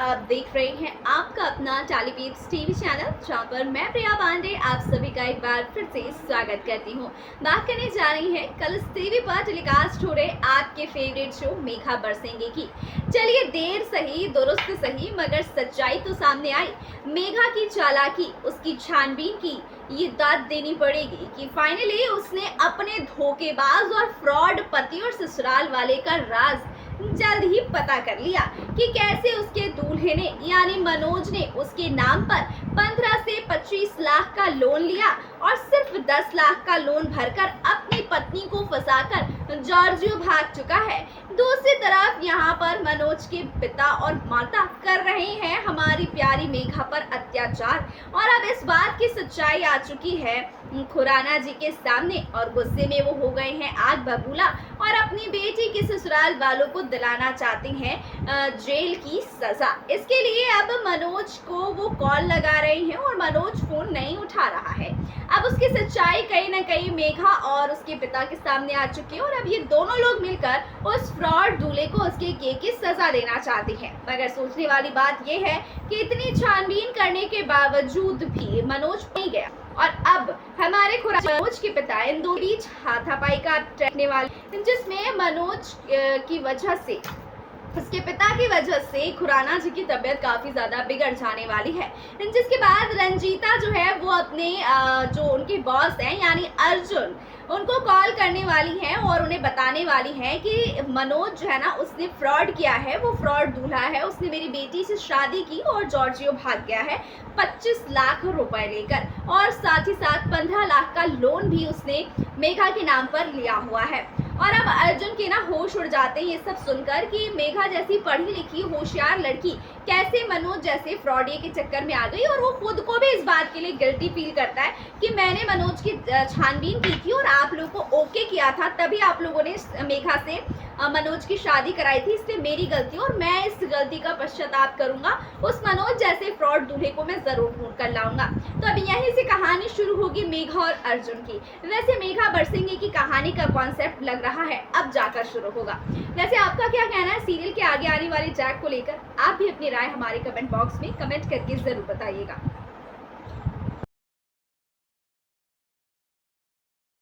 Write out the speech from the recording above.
आप देख रहे हैं आपका अपना टेलीपीप्स टीवी चैनल, जहां पर मैं प्रिया पांडे आप सभी का एक बार फिर से स्वागत करती हूं। बात करने जा रही है कल टीवी पर टेलीकास्ट हो रहे आपके फेवरेट शो मेघा बरसेंगे की। चलिए, देर सही दुरुस्त सही मगर सच्चाई तो सामने आई। मेघा की चालाकी, उसकी छानबीन की ये दाद देनी पड़ेगी कि फाइनली उसने अपने धोखेबाज और फ्रॉड पति और ससुराल वाले का राज जल्द ही पता कर लिया कि कैसे उसके दूल्हे ने यानी मनोज ने उसके नाम पर 15 से 25 लाख का लोन लिया और सिर्फ 10 लाख का लोन भरकर अपनी पत्नी को फंसाकर जॉर्जियो भाग चुका है। दूसरी तरफ यहाँ पर मनोज के पिता और माता कर रहे हैं हमारी प्यारी मेघा पर अत्याचार और अब इस बात की सच्चाई आ चुकी है खुराना जी के सामने और गुस्से में वो हो गए हैं आग बबूला और अपनी बेटी के ससुराल वालों को दिलाना चाहते हैं जेल की सजा। इसके लिए अब मनोज को वो कॉल लगा रहे हैं और मनोज फोन नहीं उठा रहा है। अब उसकी सच्चाई कहीं ना कहीं मेघा और उसके पिता के सामने आ चुकी है और अब ये दोनों लोग मिलकर उस फ्रॉड दूल्हे को उसके केस की सजा देना चाहते हैं। मगर सोचने वाली बात यह है कि इतनी छानबीन करने के बावजूद भी मनोज नहीं गया और अब हमारे मनोज के पिता इन दो बीच हाथापाई का रखने वाले, जिसमें मनोज की वजह से उसके पिता की वजह से खुराना जी की तबीयत काफ़ी ज़्यादा बिगड़ जाने वाली है। जिसके बाद रंजीता जो है वो अपने जो उनके बॉस हैं यानी अर्जुन, उनको कॉल करने वाली हैं और उन्हें बताने वाली हैं कि मनोज जो है ना उसने फ्रॉड किया है, वो फ्रॉड दूल्हा है, उसने मेरी बेटी से शादी की और जॉर्जियो भाग गया है 25 लाख रुपए लेकर और साथ ही साथ 15 लाख का लोन भी उसने मेघा के नाम पर लिया हुआ है। और अब अर्जुन के ना होश उड़ जाते हैं ये सब सुनकर कि मेघा जैसी पढ़ी लिखी होशियार लड़की कैसे मनोज जैसे फ्रॉडिये के चक्कर में आ गई और वो खुद को भी इस बात के लिए गिल्टी फील करता है कि मैंने मनोज की छानबीन की थी और आप लोगों को ओके किया था, तभी आप लोगों ने मेघा से मनोज की शादी कराई थी, इसलिए मेरी गलती और मैं इस गलती का पश्चाताप करूंगा। उस मनोज जैसे फ्रॉड दूल्हे को मैं जरूर ढूंढ कर लाऊंगा। तो अब यहीं से कहानी शुरू होगी मेघा और अर्जुन की। वैसे मेघा बरसेंगे की कहानी का कॉन्सेप्ट लग रहा है अब जाकर शुरू होगा। वैसे आपका क्या कहना है सीरियल के आगे आने वाले जैक को लेकर? आप भी अपनी राय हमारे कमेंट बॉक्स में कमेंट करके जरूर बताइएगा।